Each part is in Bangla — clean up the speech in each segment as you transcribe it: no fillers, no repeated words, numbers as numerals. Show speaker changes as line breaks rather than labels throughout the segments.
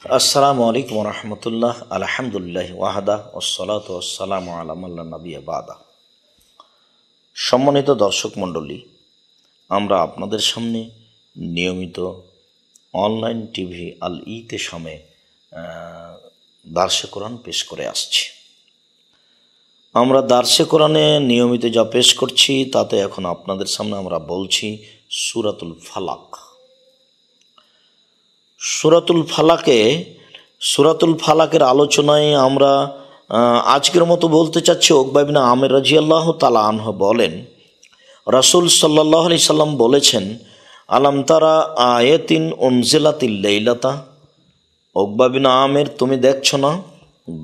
আসসালামু আলাইকুম রহমতুল্লাহ আলহামদুলিল্লাহ ওয়াহাদা ওসসালাতু ওয়াসসালামু আলা মান লা নাবিয়্যা বাদা। সম্মানিত দর্শক মণ্ডলী, আমরা আপনাদের সামনে নিয়মিত অনলাইন টিভি আল ইতেশামে দার্সে কোরআন পেশ করে আসছি। আমরা দার্সে কোরআনে নিয়মিত যা পেশ করছি তাতে এখন আপনাদের সামনে আমরা বলছি সূরাতুল ফালাক। সূরাতুল ফালাকের আলোচনায় আমরা আজকের মতো বলতে চাচ্ছি, উকবা ইবনে আমির রাদিয়াল্লাহু তাআলা আনহু বলেন, রাসূল সাল্লাল্লাহু আলাইহি সাল্লাম বলেছেন, আলাম তারা আয়াতিন উনজিলাতিল লাইলাতা। উকবা ইবনে আমির, তুমি দেখছো না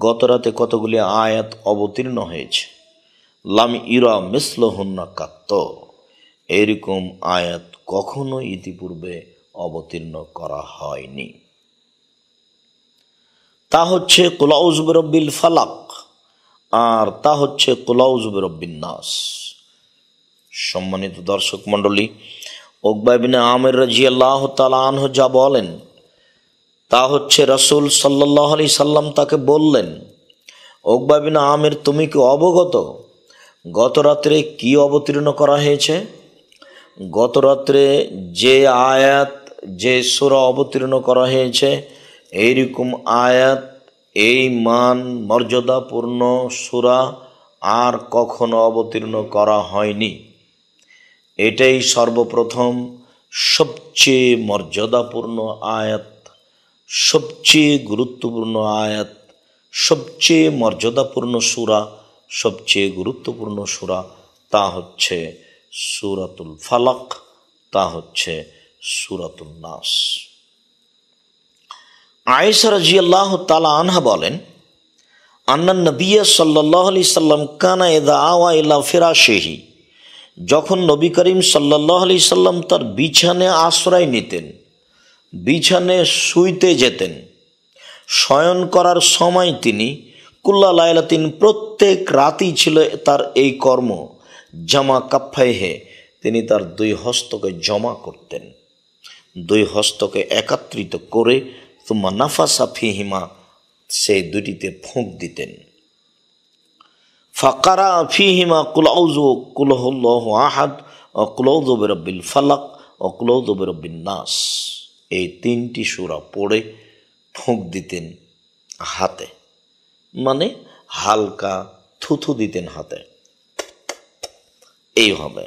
গত রাতে কতগুলি আয়াত অবতীর্ণ হয়েছে? লাম ইরা মিসলুহুন্না কাত্ত, এরকম আয়াত কখনো ইতিপূর্বে অবতীর্ণ করা হয়নি। তা হচ্ছে কুল আউযু বিরাব্বিল ফালাক, আর তা হচ্ছে কুল আউযু বিরাব্বিন নাস। সম্মানিত দর্শক মণ্ডলী, উকবা ইবনে আমির রাদিয়াল্লাহু তাআলা আনহু যা বলেন তা হচ্ছে রাসূল সাল্লাল্লাহু আলাইহি সাল্লাম তাকে বললেন, উকবা ইবনে আমির, তুমি কি অবগত গত রাত্রে কি অবতীর্ণ করা হয়েছে? গত রাত্রে যে আয়াত, যে সূরা অবতীর্ণ করা হয়েছে, এইরকম আয়াত, এই মান মর্যাদাপূর্ণ সূরা আর কখনো অবতীর্ণ করা হয়নি। এটাই সর্বপ্রথম সবচেয়ে মর্যাদাপূর্ণ আয়াত, সবচেয়ে গুরুত্বপূর্ণ আয়াত, সবচেয়ে মর্যাদাপূর্ণ সূরা, সবচেয়ে গুরুত্বপূর্ণ সূরা। তা হচ্ছে সূরাতুল ফালাক, তা হচ্ছে সূরাতুন নাস। আয়েশা রাদিয়াল্লাহু তাআলা আনহা বলেন, আন্নান নবী সাল্লাল্লাহু আলাইহি সাল্লাম কানা ইযা আওয়া ইলা ফিরাশিহি, যখন নবী করিম সাল্লাল্লাহু আলাইহি সাল্লাম তার বিছানায় আশ্রয় নিতেন, বিছানায় শুইতে যেতেন, শয়ন করার সময় তিনি কুল্লা লাইলাতিন, প্রত্যেক রাতই ছিল তার এই কর্ম, জামা কাফাইহে, তিনি তার দুই হস্তকে জমা করতেন, দুই হস্তকে একত্রিত করে তুম্মা নাফাসা ফিহিমা, সেই দুটিতে ফুঁক দিতেন। ফাকারা ফিহিমা কুল আউযু কুল হুয়াল্লাহু আহাদ ও কুল আউযু বিরাব্বিল ফালাক ও কুল আউযু বিরাব্বিন নাস, এই তিনটি সূরা পড়ে ফুঁক দিতেন হাতে, মানে হালকা থুথু দিতেন হাতে, এইভাবে।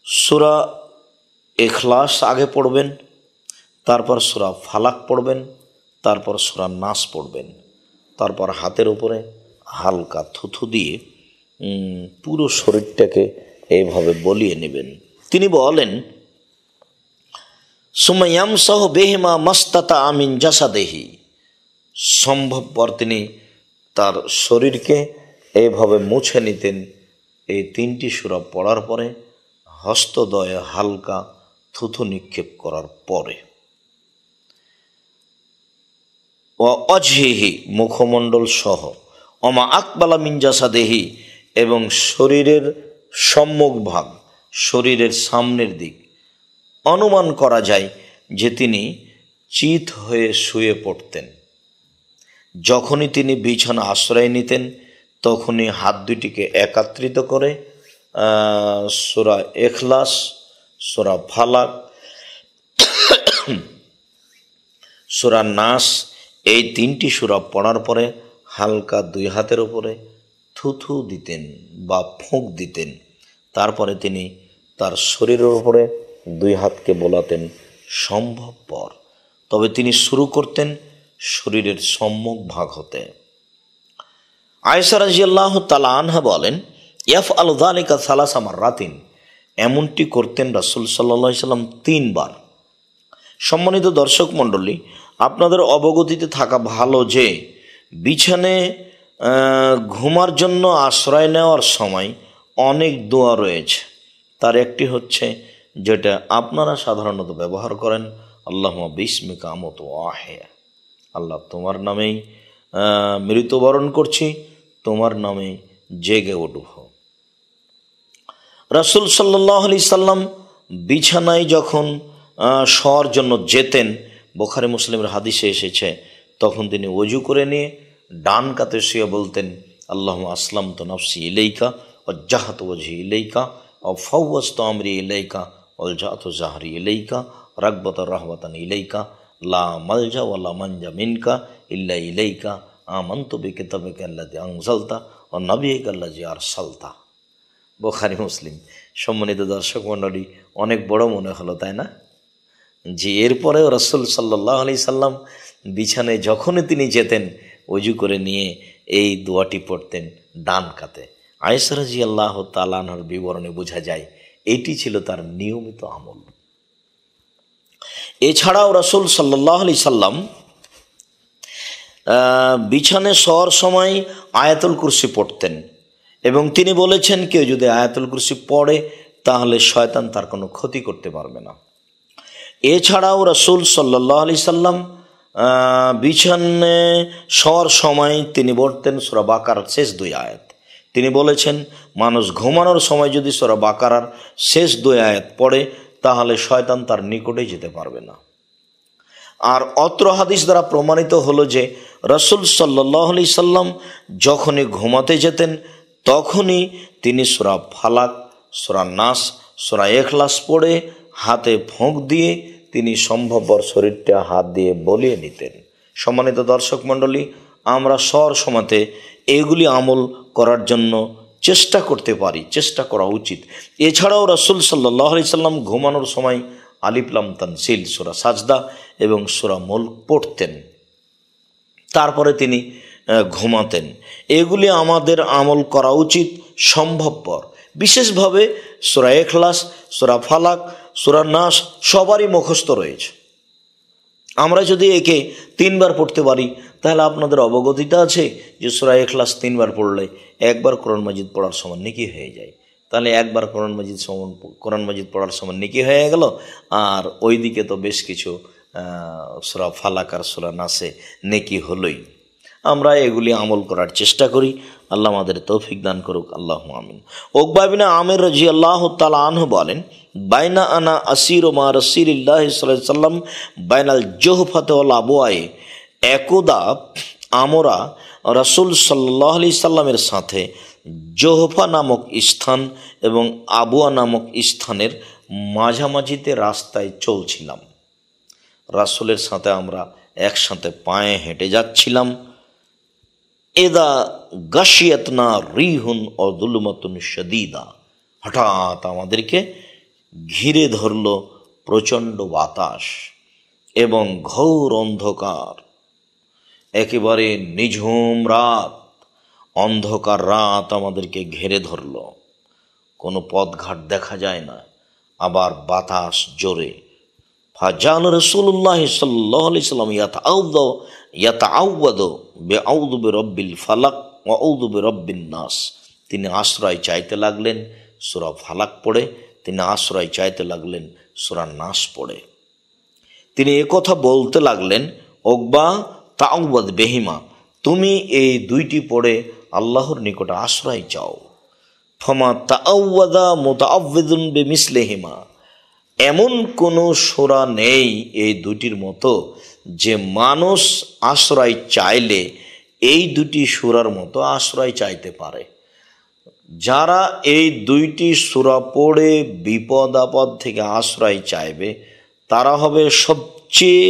সূরা ইখলাস আগে পড়বেন, তারপর সূরা ফালাক পড়বেন, তারপর সূরা নাস পড়বেন, তারপর হাতের উপরে হালকা থুথু দিয়ে পুরো শরীরটাকে এইভাবে বলিয়ে নেবেন। তিনি বলেন, সুম্মা ইয়ামসাহু বিহিমা মাস্তাতা মিন জাসাদিহি, সম্ভবপর তিনি তার শরীরকে এইভাবে মুছে নিতেন এই তিনটি সূরা পড়ার পরে, হস্তদ্বয়ে হালকা থুথু নিক্ষেপ করার পরে। ও অজহিহি, মুখমণ্ডল সহ, অমা আকবালা মিন জাসাদিহি, এবং শরীরের সম্মুখ ভাগ, শরীরের সামনের দিক। অনুমান করা যায় যে তিনি চিত হয়ে শুয়ে পড়তেন। যখনই তিনি বিছানা আশ্রয় নিতেন তখনই হাত দুটিকে একত্রিত করে সূরা ইখলাস, সূরা ফালাক, সূরা নাস, এই তিনটি সূরা পড়ার পরে হালকা দুই হাতের উপরে থুথু দিতেন বা ফুঁক দিতেন। তারপরে তিনি তার শরীরের উপরে দুই হাতকে বোলাতেন সম্ভবপর, তবে তিনি শুরু করতেন শরীরের সম্মুখ ভাগ হতে। আয়েশা রাদিয়াল্লাহু তাআলা আনহা বলেন, ইয়াফআলু যালিকা সালাসা মাররাতিন, এমনটি করতেন রাসূল সাল্লাল্লাহু আলাইহি সাল্লাম 3 বার। সম্মানিত দর্শক মণ্ডলী, আপনাদের অবগতিতে থাকা ভালো যে বিছানায় ঘুমার জন্য আশ্রয় নেওয়ার সময় অনেক দোয়া রয়েছে। তার একটি হচ্ছে যেটা আপনারা সাধারণত ব্যবহার করেন, আল্লাহুম্মা বিসমিকা আমুতু ওয়া আহয়া, আল্লাহ তোমার নামেই মৃত্যুবরণ করছি, তোমার নামে জেগে উঠব। রাসূল সাল্লাল্লাহু আলাইহি সাল্লাম বিছানায় যখন শোয়ার জন্য যেতেন বুখারী মুসলিমের হাদিসে এসেছে, তখন তিনি ওযু করে নিয়ে ডান কাতে শুয়ে বলতেন, আল্লাহুম্মা আসলামতু নাফসি ইলাইকা ওয়াজ্জাহতু ওয়াজহি ইলাইকা ওয়া ফাওয়াজতু আমরি ইলাইকা ওয়ালজাতু যাহরি ইলাইকা রাগবাতার রাহবাতান ইলাইকা লা মালজা ওয়া লা মানজা মিনকা ইল্লা ইলাইকা আমানতু বিকিতাবিকা আল্লাযী আনজালতা ওয়া নাবিয়িকা আল্লাযী আরসালতা। বুখারী মুসলিম। সম্মানিত দর্শক মণ্ডলী, অনেক বড় মনে হলো, তাই না? যে এরপরেও রাসূল সাল্লাল্লাহু আলাইহি সাল্লাম বিছানায় যখনই তিনি যেতেন ওযু করে নিয়ে এই দোয়াটি পড়তেন ডান কাতে। আয়েশা রাদিয়াল্লাহু তাআলা আনহার বিবরণে বোঝা যায় এটি ছিল তার নিয়মিত আমল। এছাড়াও রাসূল সাল্লাল্লাহু আলাইহি সাল্লাম বিছানায় শোয়ার সময় আয়াতুল কুরসি পড়তেন এবং তিনি বলেছেন, কেউ যদি আয়াতুল কুরসি পড়ে তাহলে শয়তান তার কোনো ক্ষতি করতে পারবে না। এছাড়াও রাসূল সাল্লাল্লাহু আলাইহি সাল্লাম বিছানায় শোয়ার সময় তিনি পড়তেন সূরা বাকারার শেষ 2 আয়াত। তিনি বলেছেন, মানুষ ঘুমানোর সময় যদি সূরা বাকারার শেষ 2 আয়াত পড়ে তাহলে শয়তান তার নিকটে যেতে পারবে না। আর অত্র হাদিস দ্বারা প্রমাণিত হলো যে রাসূল সাল্লাল্লাহু আলাইহি সাল্লাম যখনই ঘুমাতে যেতেন তখনই তিনি সূরা ফালাক, সূরা নাস, সূরা ইখলাস পড়ে হাতে ফোঁক দিয়ে তিনি সম্ভবপর শরীরটা হাত দিয়ে বলিয়ে নিতেন। সম্মানিত দর্শক মণ্ডলী, আমরা শোয়ার সময়তে এগুলি আমল করার জন্য চেষ্টা করতে পারি, চেষ্টা করা উচিত। এছাড়াও রাসূল সাল্লাল্লাহু আলাইহি সাল্লাম ঘুমানোর সময় আলিফ লাম তানসিল, সূরা সাজদা এবং সূরা মুলক পড়তেন, তারপরে তিনি ঘুমাতেন। এগুলি আমাদের আমল করা উচিত সম্ভবপর। বিশেষভাবে সূরা ইখলাস, সূরা ফালাক, সূরা নাস সবারই মুখস্থ রয়েছে। আমরা যদি একে 3 বার পড়তে পারি তাহলে আপনাদের অবগতিটা আছে যে সূরা ইখলাস 3 বার পড়লে একবার কোরআন মাজিদ পড়ার সমান নেকি হয়ে যায়। তাহলে একবার কোরআন মাজিদ পড়ার সমান নেকি হয়ে গেল। আর ওইদিকে তো বেশ কিছু সূরা ফালাক আর সূরা নাসে নেকি হলোই। আমরা এগুলি আমল করার চেষ্টা করি। আল্লাহ আমাদের তৌফিক দান করুক, আল্লাহুম্মা আমিন। উকবা ইবনে আমির রাদিয়াল্লাহু তাআলা আনহু বলেন, বাইনা আনা আসিরু মা রাসূলিল্লাহি সাল্লাল্লাহু আলাইহি ওয়াসাল্লাম বাইনাল জুহফাতি ওয়াল আবওয়ায়ে, একদা আমরা রাসূল সাল্লাল্লাহু আলাইহি সাল্লামের সাথে জোহফা নামক স্থান এবং আবুয়া নামক স্থানের মাঝামাঝিতে রাস্তায় চলছিলাম। রাসূলের সাথে আমরা একসাথে পায়ে হেঁটে যাচ্ছিলাম। এদা গাশিয়াতনা রিহুন ও যুলমাতুন শাদীদা, হঠাৎ আমাদেরকে ঘিরে ধরল প্রচণ্ড বাতাস এবং ঘোর অন্ধকার। একেবারে নিঝুম রাত, অন্ধকার রাত আমাদেরকে ঘিরে ধরল। কোনো পথঘাট দেখা যায় না, আবার বাতাস জোরে। ফাজাল রাসূলুল্লাহ সাল্লাল্লাহু আলাইহি সাল্লাম ইয়াতাআওয়াদু বিআউযু বিরাব্বিল ফালাক ওয়া আউযু বিরাব্বিন নাস, তিনি আশ্রয় চাইতে লাগলেন সূরা ফালাক পড়ে, তিনি আশ্রয় চাইতে লাগলেন সূরা নাস পড়ে। তিনি একথা বলতে লাগলেন, উকবা তাআওয়াদ বিহিমা, তুমি এই 2টি পড়ে আল্লাহর নিকটে আশ্রয় চাও। ফামা তাআওয়াদা মুতাআওযিদুন বিমিসলিহিমা, এমন কোনো সূরা নেই এই 2টির মতো যে মানুষ আশ্রয় চাইলে এই 2টি সূরার মতো আশ্রয় চাইতে পারে। যারা এই 2টি সূরা পড়ে বিপদ আপদ থেকে আশ্রয় চাইবে তারা হবে সবচেয়ে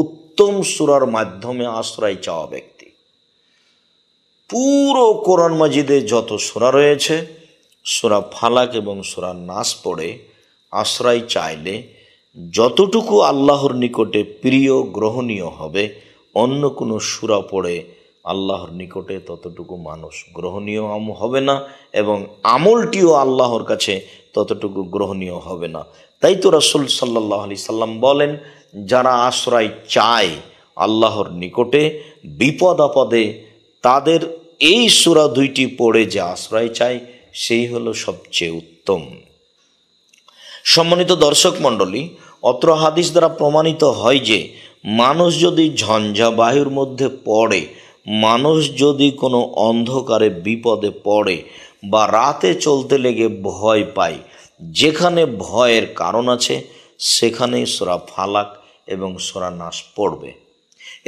উত্তম সূরার মাধ্যমে আশ্রয় চাওয়া ব্যক্তি। পুরো কোরআন মাজিদে যত সূরা রয়েছে, সূরা ফালাক এবং সূরা নাস পড়ে আশ্রয় চাইলে যতটুকু আল্লাহর নিকটে প্রিয় গ্রহণীয় হবে, অন্য কোনো সূরা পড়ে আল্লাহর নিকটে ততটুকু মানুষ গ্রহণীয় হবে না এবং আমলটিও আল্লাহর কাছে ততটুকু গ্রহণীয় হবে না। তাই তো রাসূল সাল্লাল্লাহু আলাইহি সাল্লাম বলেন, যারা আশ্রয় চায় আল্লাহর নিকটে বিপদ আপদে, তাদের এই সূরা 2টি পড়ে যে আশ্রয় চায় সেই হলো সবচেয়ে উত্তম। সম্মানিত দর্শক মণ্ডলী, অত্র হাদিস দ্বারা প্রমাণিত হয় যে মানুষ যদি ঝঞ্ঝা বায়ুর মধ্যে পড়ে, মানুষ যদি কোনো অন্ধকারে বিপদে পড়ে বা রাতে চলতে লেগে ভয় পায়, যেখানে ভয়ের কারণ আছে সেখানে সূরা ফালাক এবং সূরা নাস পড়বে,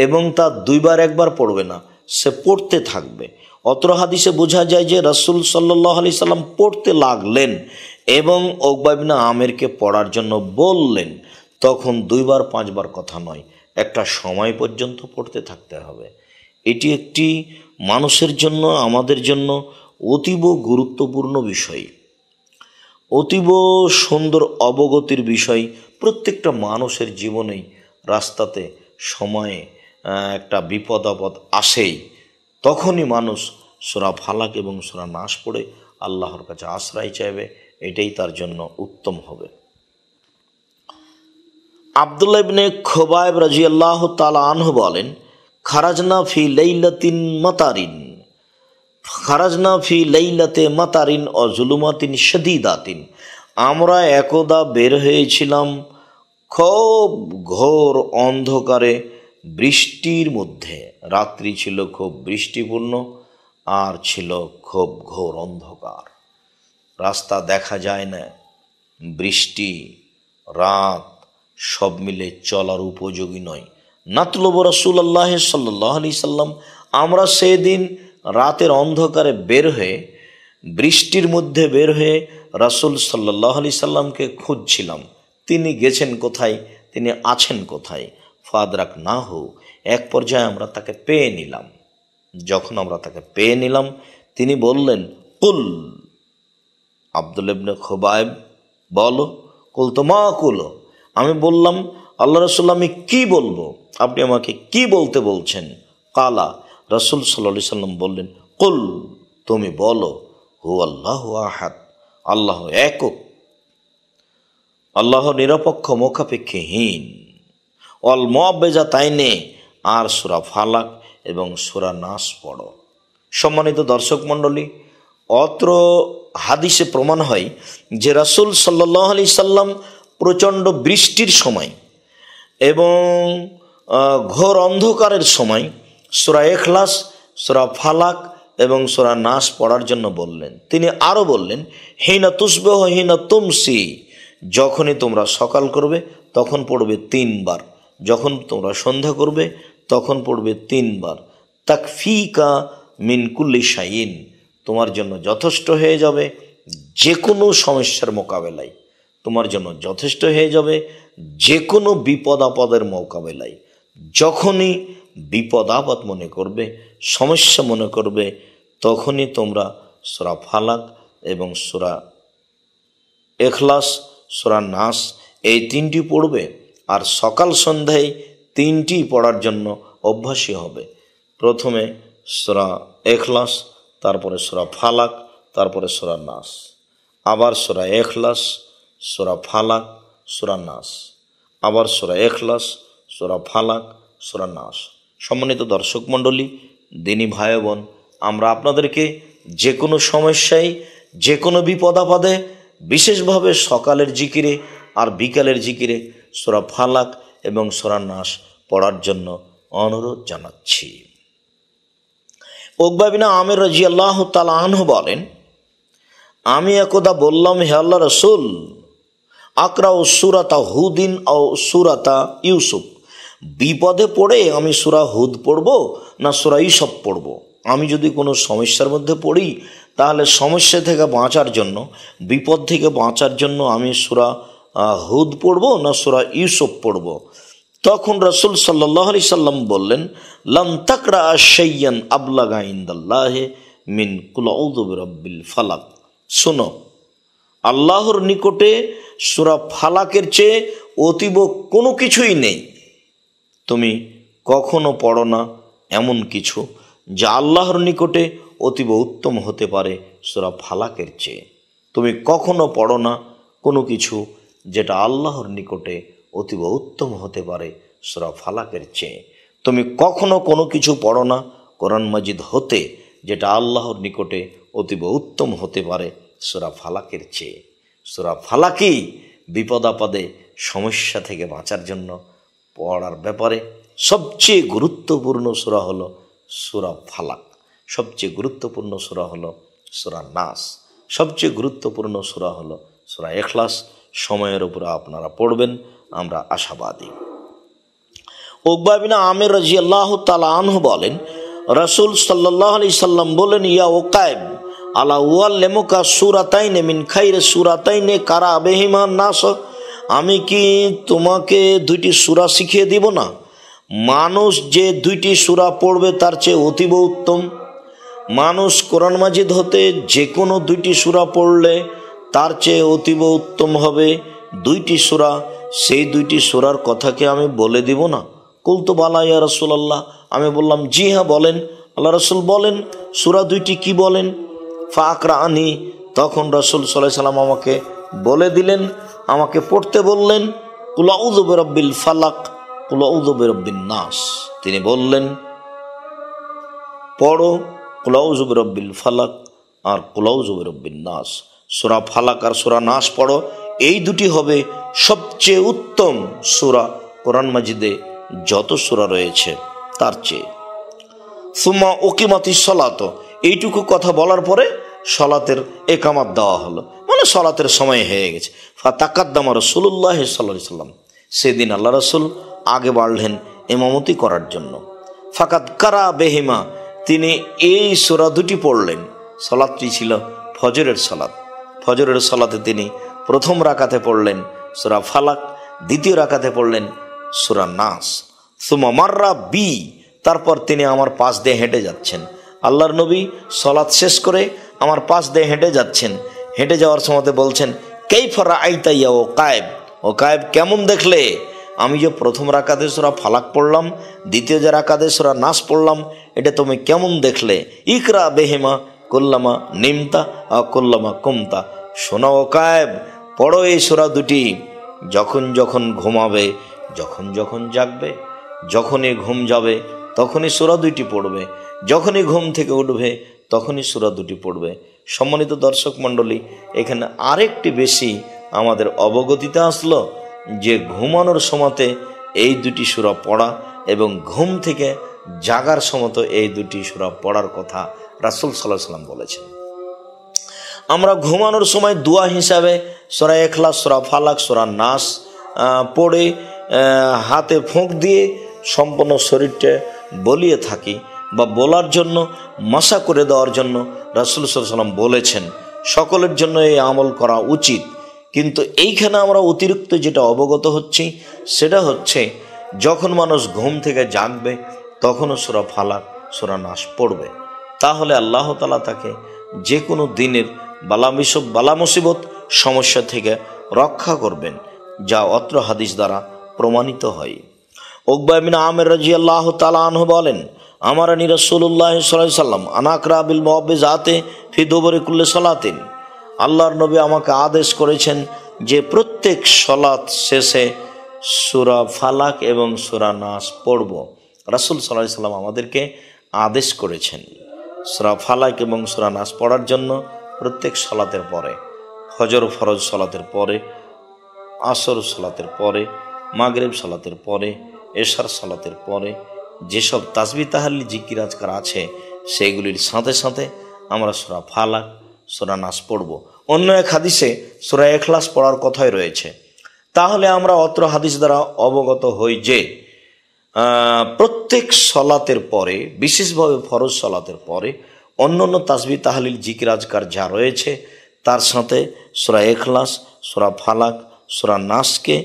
এবং তা দুইবার একবার পড়বে না, সে পড়তে থাকবে। অত্র হাদিসে বোঝা যায় যে রাসূল সাল্লাল্লাহু আলাইহি সাল্লাম পড়তে লাগলেন এবং উকবা ইবনে আমেরকে পড়ার জন্য বললেন। তখন দুইবার পাঁচবার কথা নয়, একটা সময় পর্যন্ত পড়তে থাকতে হবে। এটি একটি মানুষের জন্য, আমাদের জন্য অতীব গুরুত্বপূর্ণ বিষয়, অতীব সুন্দর অবগতির বিষয়। প্রত্যেকটা মানুষের জীবনেই রাস্তাতে সময়ে একটা বিপদ আপদ আসেই, তখনই মানুষ সূরা ফালাক এবং সূরা নাস পড়ে আল্লাহর কাছে আশ্রয় চাইবে, এটাই তার জন্য উত্তম হবে। আব্দুল্লাহ ইবনে খুবাইব রাদিয়াল্লাহু তাআলা আনহু বলেন, খারাজনা ফি লাইলাতিন মাতারিন, খারাজনা ফি লাইলাতে মাতারিন ও জুলুমাতিন শাদীদাতিন, আমরা একদা বের হয়েছিলাম খুব ঘোর অন্ধকারে, বৃষ্টির মধ্যে। রাত্রি ছিল খুব বৃষ্টিপূর্ণ আর ছিল খুব ঘোর অন্ধকার, রাস্তা দেখা যায় না, বৃষ্টি, রাত সব মিলে চলার উপযোগী নয়। নাতলুবু রাসূলুল্লাহ সাল্লাল্লাহু আলাইহি সাল্লাম, আমরা সেদিন রাতের অন্ধকারে বের হয়ে, বৃষ্টির মধ্যে বের হয়ে রাসূল সাল্লাল্লাহু আলাইহি সাল্লামকে খুঁজছিলাম, তিনি গেছেন কোথায়, তিনি আছেন কোথায়। ফাদরাক না হো, এক পর্যায়ে আমরা তাকে পেয়ে নিলাম। যখন আমরা তাকে পেয়ে নিলাম, তিনি বললেন, কুল, আব্দুল্লাহ ইবনে খুবাইব বলো। কুলতু মা কুলো, আমি বললাম, আল্লাহ রাসূল আমি কি বলবো, আপনি আমাকে কি বলতে বলছেন। কালা, রাসূল সাল্লাল্লাহু আলাইহি সাল্লাম বললেন, কুল, তুমি বলো, হু আল্লাহু আহাদ, আল্লাহ একক, আল্লাহ নিরপেক্ষ মুখাপেক্ষীহীন, অল মুআব্বিজাতাইনে, আর সূরা ফালাক এবং সূরা নাস পড়ো। সম্মানিত দর্শক মণ্ডলী, অত্র হাদিসে প্রমাণ হয় যে রাসূল সাল্লাল্লাহু আলাইহি সাল্লাম প্রচণ্ড বৃষ্টির সময় এবং ঘোর অন্ধকারের সময় সূরা ইখলাস, সূরা ফালাক এবং সূরা নাস পড়ার জন্য বললেন। তিনি আরও বললেন, হিনা তুসবিহু হিনা তুমসি, যখনই তোমরা সকাল করবে তখন পড়বে 3 বার, যখন তোমরা সন্ধ্যা করবে তখন পড়বে 3 বার। তাকফিকা মিন কুল্লি শাইইন, তোমার জন্য যথেষ্ট হয়ে যাবে যে কোনো সমস্যার মোকাবেলায়, তোমার জন্য যথেষ্ট হয়ে যাবে যে কোনো বিপদ আপদের মোকাবেলায়। যখনই বিপদ আপদ মনে করবে, সমস্যা মনে করবে, তখনই তোমরা সূরা ফালাক এবং সূরা ইখলাস, সূরা নাস এই 3টি পড়বে, আর সকাল সন্ধ্যায় 3টি পড়ার জন্য অভ্যাসী হবে। প্রথমে সূরা ইখলাস, তারপরে সূরা ফালাক, তারপরে সূরা নাস, আবার সূরা ইখলাস, সূরা ফালাক, সূরা নাস, আবার সূরা ইখলাস, সূরা ফালাক, সূরা নাস। সম্মানিত দর্শক মণ্ডলী, দিনী ভাই বোন, আমরা আপনাদেরকে যে কোনো সমস্যায়, যে কোনো বিপদ আপদে, বিশেষভাবে সকালের জিকিরে আর বিকালের জিকিরে সূরা ফালাক এবং সূরা নাস পড়ার জন্য অনুরোধ জানাচ্ছি। উকবা বিন আমির রাদিয়াল্লাহু তাআলা আনহু বলেন, আমি একদা বললাম, হে আল্লাহ রাসূল, আকরাউ সূরাতা হুদিন ও সূরাতা ইউসুফ, বিপদে পড়ে আমি সূরা হুদ পড়ব না সূরা ইউসুফ পড়ব? আমি যদি কোনো সমস্যার মধ্যে পড়ি, তাহলে সমস্যা থেকে বাঁচার জন্য, বিপদ থেকে বাঁচার জন্য আমি সূরা হুদ পড়ব না সূরা ইউসুফ পড়ব? তখন রাসূল সাল্লাল্লাহু আলাইহি সাল্লাম বললেন, লাম তাকরা শাইয়ান আবলাগা ইনদাল্লাহি মিন কুল আউযু বিরাব্বিল ফালাক। শোনো, আল্লাহর নিকটে সূরা ফালাকের চেয়ে অতীব কোনো কিছুই নেই। তুমি কখনো পড়ো না এমন কিছু যা আল্লাহর নিকটে অতীব উত্তম হতে পারে সূরা ফালাকের চেয়ে। তুমি কখনো পড়ো না কোনো কিছু যেটা আল্লাহর নিকটে অতীব উত্তম হতে পারে সূরা ফালাকের চেয়ে। তুমি কখনো কোনো কিছু পড়ো না কোরআন মাজিদ হতে যেটা আল্লাহর নিকটে অতীব উত্তম হতে পারে সূরা ফালাকের চেয়ে। সূরা ফালাকই বিপদ আপদে, সমস্যা থেকে বাঁচার জন্য পড়ার ব্যাপারে সবচেয়ে গুরুত্বপূর্ণ সূরা হলো সূরা ফালাক, সবচেয়ে গুরুত্বপূর্ণ সূরা হলো সূরা নাস, সবচেয়ে গুরুত্বপূর্ণ সূরা হলো সূরা ইখলাস। সময়ের উপরে আপনারা পড়বেন, আমরা আশাবাদী। উকবা বিন আমির রাদিয়াল্লাহু তাআলা আনহু বলেন, রাসূল সাল্লাল্লাহু আলাইহি সাল্লাম বলেন, ইয়া উকাইব আলা উয়াল্লিমুকা সূরাতাইন মিন খাইরি সূরাতাইন কারা বিহিমা নাস, আমি কি তোমাকে দুইটি সূরা শিখিয়ে দিব না? মানুষ যে দুইটি সূরা পড়বে তার চেয়ে অতীব উত্তম। মানুষ কোরআন মাজিদ হতে যে কোনো দুইটি সূরা পড়লে তার চেয়ে অতীব উত্তম হবে দুইটি সূরা। সেই দুইটি সূরার কথা কি আমি বলে দিব না? কুলতু বালা ইয়া রাসূলুল্লাহ, আমি বললাম জি হ্যাঁ বলেন। আল্লাহ রাসূল বলেন, সূরা দুইটি কি বলেন? ফাকরানি, তখন রাসূল সাল্লাল্লাহু আলাইহি সাল্লাম আমাকে বলে দিলেন, আমাকে পড়তে বললেন, কুল আউযু বিরাব্বিল ফালাক, কুল আউযু বিরাব্বিন নাস। তিনি বললেন, পড়ো কুল আউযু বিরাব্বিল ফালাক আর কুল আউযু বিরাব্বিন নাস। সূরা ফালাক আর সূরা নাস পড়ো, এই দুটি হবে সবচেয়ে উত্তম সূরা কোরআন মাজিদে যত সূরা রয়েছে তার চেয়ে। সুম্মা উকিমাতিস সালাত, এইটুকু কথা বলার পরে সালাতের একামাত দেওয়া হলো, মানে সালাতের সময় হয়ে গেছে। ফাতাকাদ্দামা রাসূলুল্লাহ সাল্লাল্লাহু আলাইহি সাল্লাম, সেদিন আল্লাহ রাসূল আগে বাড়লেন ইমামতি করার জন্য। ফাকাদ কারা বেহিমা, তিনি এই সূরা দুটি পড়লেন। সালাতটি ছিল ফজরের সালাত। ফজরের সালাতে তিনি প্রথম রাকাতে পড়লেন সূরা ফালাক, দ্বিতীয় রাকাতে পড়লেন সূরা নাস। সুম্মা মাররা বি, তারপর তিনি আমার পাশ দিয়ে হেঁটে যাচ্ছেন। আল্লাহর নবী সালাত শেষ করে আমার পাশ দিয়ে হেঁটে যাচ্ছেন। হেঁটে যাওয়ার সময় বলছেন, কাইফা রাআইতা ইয়া উকাইব, উকাইব কেমন দেখলে? আমি যে প্রথম রাকাতে সূরা ফালাক পড়লাম, দ্বিতীয় যে রাকাতে সূরা নাস পড়লাম, এটা তুমি কেমন দেখলে? ইকরা বেহিমা কুল্লামা নিমতা আ কুল্লামা কুমতা, শোনো উকাইব, পড়ো এই সূরা দুটি যখন যখন ঘুমাবে, যখন যখন জাগবে, যখনই ঘুম যাবে তখনই সূরা দুইটি পড়বে, যখনই ঘুম থেকে উঠবে তখনই সূরা দুটি পড়বে। সম্মানিত দর্শক মণ্ডলী, এখানে আরেকটি বেশি আমাদের অবগতিতে আসলো যে ঘুমানোর সময়তে এই দুটি সূরা পড়া এবং ঘুম থেকে জাগার সময়তে এই দুটি সূরা পড়ার কথা রাসূল সাল্লাল্লাহু আলাইহি সাল্লাম বলেছেন। আমরা ঘুমানোর সময় দোয়া হিসাবে সূরা ইখলাস, সূরা ফালাক, সূরা নাস পড়ে হাতে ফোঁক দিয়ে সম্পূর্ণ শরীরটা বলিয়ে থাকি, বা বলার জন্য মাসা করে দেওয়ার জন্য রাসূল সাল্লাল্লাহু আলাইহি সাল্লাম বলেছেন। সকলের জন্য এই আমল করা উচিত। কিন্তু এইখানে আমরা অতিরিক্ত যেটা অবগত হচ্ছি সেটা হচ্ছে, যখন মানুষ ঘুম থেকে জাগবে তখনও সূরা ফালাক, সূরা নাস পড়বে, তাহলে আল্লাহ তাআলা তাকে যে কোনো দিনের বালা মুসিবত সমস্যা থেকে রক্ষা করবেন, যা অত্র হাদিস দ্বারা প্রমাণিত হয়। উকবা বিন আমির রাদিয়াল্লাহু তাআলা আনহু বলেন, আমারানি রাসূলুল্লাহ সাল্লাল্লাহু আলাইহি সাল্লাম আনাকরা বিল মুআব্বিজাতে ফি দুবুরি কুল্লি সালাতিন, আল্লাহর নবী আমাকে আদেশ করেছেন যে প্রত্যেক সালাত শেষে সূরা ফালাক এবং সূরা নাস পড়ব। রাসূল সাল্লাল্লাহু আলাইহি সাল্লাম আমাদেরকে আদেশ করেছেন সূরা ফালাক এবং সূরা নাস পড়ার জন্য প্রত্যেক সালাতের পরে, ফজর ফরজ সালাতের পরে, আসর সালাতের পরে, মাগরিব সালাতের পরে, এশার সালাতের পরে যেসব তাসবিহ তাহলিল জিকির আজকার আছে সেগুলির সাথে সাথে আমরা সূরা ফালাক, সূরা নাস পড়ব। অন্য এক হাদিসে সূরা ইখলাস পড়ার কথাই রয়েছে। তাহলে আমরা অত্র হাদিস দ্বারা অবগত হই যে প্রত্যেক সালাতের পরে, বিশেষভাবে ফরজ সালাতের পরে অন্যান্য তাসবিহ তাহলিল জিকির আজকার যা রয়েছে তার সাথে সূরা ইখলাস, সূরা ফালাক, সূরা নাসকে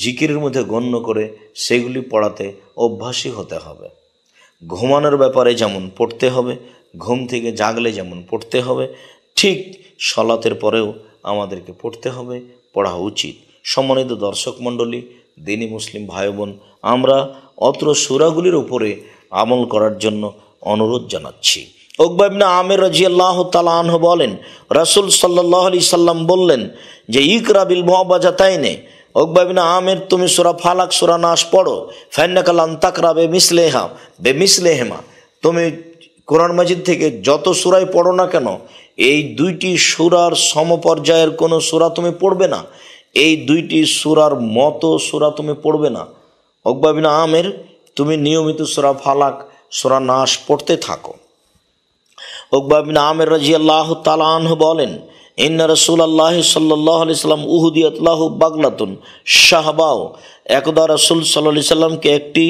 জিকিরের মধ্যে গণ্য করে সেগুলি পড়াতে অভ্যাসী হতে হবে। ঘুমানোর ব্যাপারে যেমন পড়তে হবে, ঘুম থেকে জাগলে যেমন পড়তে হবে, ঠিক সালাতের পরেও আমাদেরকে পড়তে হবে, পড়া উচিত। সম্মানিত দর্শক মণ্ডলী, দিনী মুসলিম ভাই বোন, আমরা অত্র সূরাগুলির উপরে আমল করার জন্য অনুরোধ জানাচ্ছি। উকবা ইবনে আমির রাদিয়াল্লাহু তাআলা আনহু বলেন, রাসূল সাল্লাল্লাহু আলাইহি সাল্লাম বললেন যে ইকরা বিল মুআব্বাজাতাইনে, উকবা ইবনে আমির তুমি সূরা ফালাক, সূরা নাস পড়ো, ফাইন্নাকা লান তাকরা বেমিসলিহিমা, তুমি কোরআন মাজিদ থেকে যত সূরাই পড়ো না কেন এই দুইটি সূরার সমপর্যায়ের কোনো সূরা তুমি পড়বে না, এই দুইটি সূরার মতো সূরা তুমি পড়বে না। উকবা ইবনে আমির, তুমি নিয়মিত সূরা ফালাক, সূরা নাস পড়তে থাকো। উকবা ইবনে আমির রাদিয়াল্লাহু তাআলা আনহু বলেন, ইন্না রাসূলুল্লাহ সাল্লাল্লাহু আলাইহি সাল্লাম উহুদিয়াত লাহু বাগলাতুন শাহবাও, একদা রাসূল সাল্লাল্লাহু আলাইহি সাল্লামকে একটি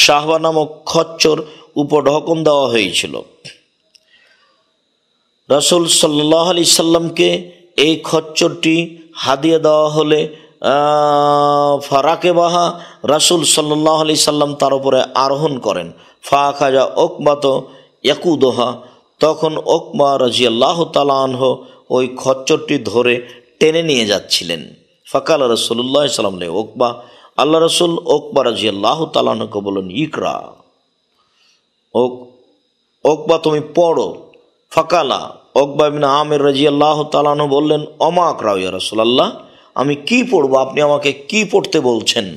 শাহবা নামক খচ্চর উপঢৌকন দেওয়া হয়েছিল। রাসূল সাল্লাল্লাহু আলাইহি সাল্লামকে এই খচ্চরটি হাদিয়া দেওয়া হলে ফারাকেবাহা, রাসূল সাল্লাল্লাহু আলাইহি সাল্লাম তার উপরে আরোহণ করেন। ফাখাজা উকবাত ইয়াকুদুহা, তখন উকবা রাদিয়াল্লাহু তাআলা আনহু ওই খচ্চরটি ধরে টেনে নিয়ে যাচ্ছিলেন। ফাকাল রাসূলুল্লাহ সাল্লাল্লাহু আলাইহি ওয়াসাল্লাম লে উকবা, আল্লাহ রাসূল উকবা রাদিয়াল্লাহু তাআলা আনহুকে বললেন, ইকরা, উকবা তুমি পড়ো। ফাকালা, উকবা ইবনে আমির রাদিয়াল্লাহু তাআলা আনহু বললেন, অমা আকরাউ ইয়া রাসূলুল্লাহ, আমি কি পড়বো, আপনি আমাকে কি পড়তে বলছেন?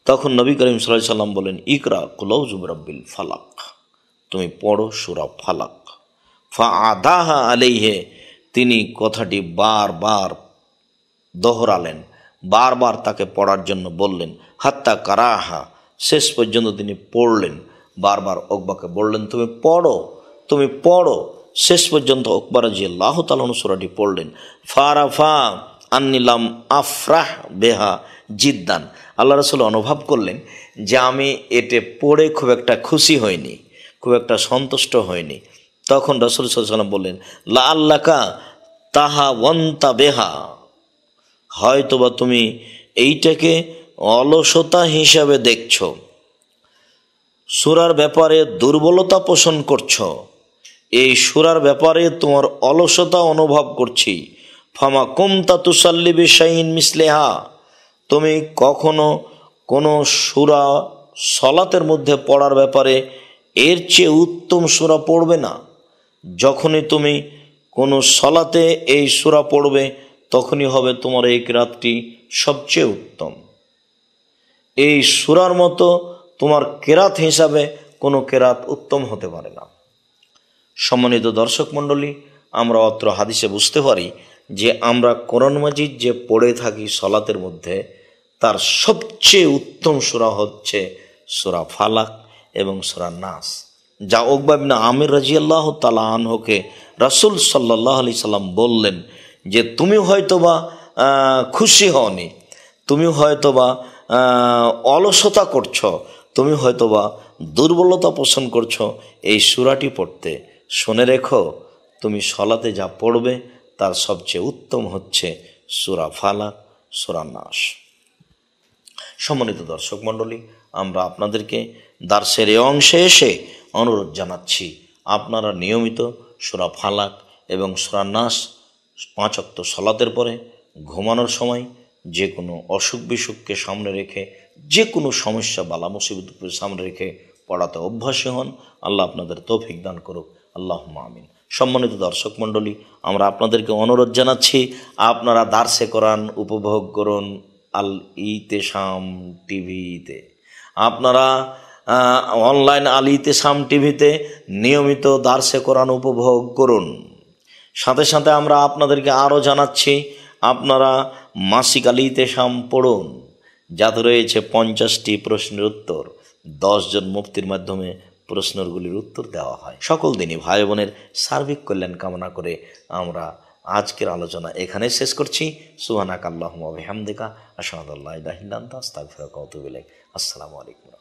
তখন নবী করিম সাল্লাল্লাহু আলাইহি ওয়াসাল্লাম বলেন, ইকরা কুল আউযু বিরাব্বিল ফালাক, তুমি পড়ো সূরা ফালাক। ফাআদাহা আলাইহি, তিনি কথাটি বারবার দোহরালেন, বারবার তাকে পড়ার জন্য বললেন। হাত্তা কারাহা, শেষ পর্যন্ত তিনি পড়লেন। বারবার উকবাকে বললেন, তুমি পড়ো, তুমি পড়ো। শেষ পর্যন্ত উকবা রাদিয়াল্লাহু তাআলা আনহু সূরাটি পড়লেন। ফারাফা আন্নিলাম আফরাহ বেহা জিদ্দান, আল্লাহ রাসূল অনুভব করলেন যে আমি এতে পড়ে খুব একটা খুশি হইনি, খুব একটা সন্তুষ্ট হইনি। তখন রাসূল সাল্লাল্লাহু আলাইহি ওয়াসাল্লাম বললেন, লা আল্লাকা তাহা ওয়ান্তা বেহা, হয়তোবা তুমি এইটাকে অলসতা হিসাবে দেখছো, সূরার ব্যাপারে দুর্বলতা পোষণ করছো, এই সূরার ব্যাপারে তোমার অলসতা অনুভব করছি। ফামা কুমতা তুসাল্লি বিশাইইন মিসলিহা, তুমি কখনো কোনো সূরা সলাতের মধ্যে পড়ার ব্যাপারে এর চেয়ে উত্তম সূরা পড়বে না। যখনই তুমি কোনো সলাতে এই সূরা পড়বে, তখনই হবে তোমার এই কিরাতটি সবচেয়ে উত্তম। এই সূরার মতো তোমার কেরাত হিসাবে কোনো কেরাত উত্তম হতে পারে না। সম্মানিত দর্শক মণ্ডলী, আমরা অত্র হাদিসে বুঝতে পারি যে আমরা কোরআন মাজিদ যে পড়ে থাকি সলাতের মধ্যে, তার সবচেয়ে উত্তম সূরা হচ্ছে সূরা ফালাক এবং সূরা নাস, যা উকবা ইবনে আমির রাদিয়াল্লাহু তাআলা আনহুকে রাসূল সাল্লাল্লাহু আলাইহি সাল্লাম বললেন যে তুমি হয়তোবা খুশি হওনি, তুমি হয়তোবা অলসতা করছো, তুমি হয়তোবা দুর্বলতা পোষণ করছো এই সূরাটি পড়তে। শুনে রেখো, তুমি সলাতে যা পড়বে তার সবচেয়ে উত্তম হচ্ছে সূরা ফালাক, সূরা নাস। সম্মানিত দর্শক মণ্ডলী, আমরা আপনাদেরকে দার্সের এই অংশে এসে অনুরোধ জানাচ্ছি, আপনারা নিয়মিত সূরা ফালাক এবং সূরা নাস 5 ওয়াক্ত সলাতের পরে ঘুমানোর সময় যে কোনো অসুখ বিসুখকে সামনে রেখে, যে কোনো সমস্যা বালা মুসিবতকে সামনে রেখে পড়াতে অভ্যাসী হন। আল্লাহ আপনাদের তৌফিক দান করুক, আল্লাহুম্মা আমিন। সম্মানিত দর্শক মণ্ডলী, আমরা আপনাদেরকে অনুরোধ জানাচ্ছি, আপনারা দার্সে কোরআন উপভোগ করুন আল ইতেশাম টিভিতে। আপনারা অনলাইন আল ইতেশাম টিভিতে নিয়মিত দার্সে কোরআন উপভোগ করুন। সাথে সাথে আমরা আপনাদেরকে আরও জানাচ্ছি, আপনারা মাসিক আল ইতেশাম পড়ুন, যাতে রয়েছে 50টি প্রশ্নের উত্তর। 10 জন মুফতির মাধ্যমে প্রশ্নগুলির উত্তর দেওয়া হয়। সকল দিনই ভাই বোনের সার্বিক কল্যাণ কামনা করে আমরা আজকের আলোচনা এখানে শেষ করছি। সুবহানাকাল্লাহুম্মা ওয়া বিহামদিকা আশহাদু আল্লা ইলাহা ইল্লা আনতা আস্তাগফিরুকা ওয়া আতুবু ইলাইক। আসসালামু আলাইকুম।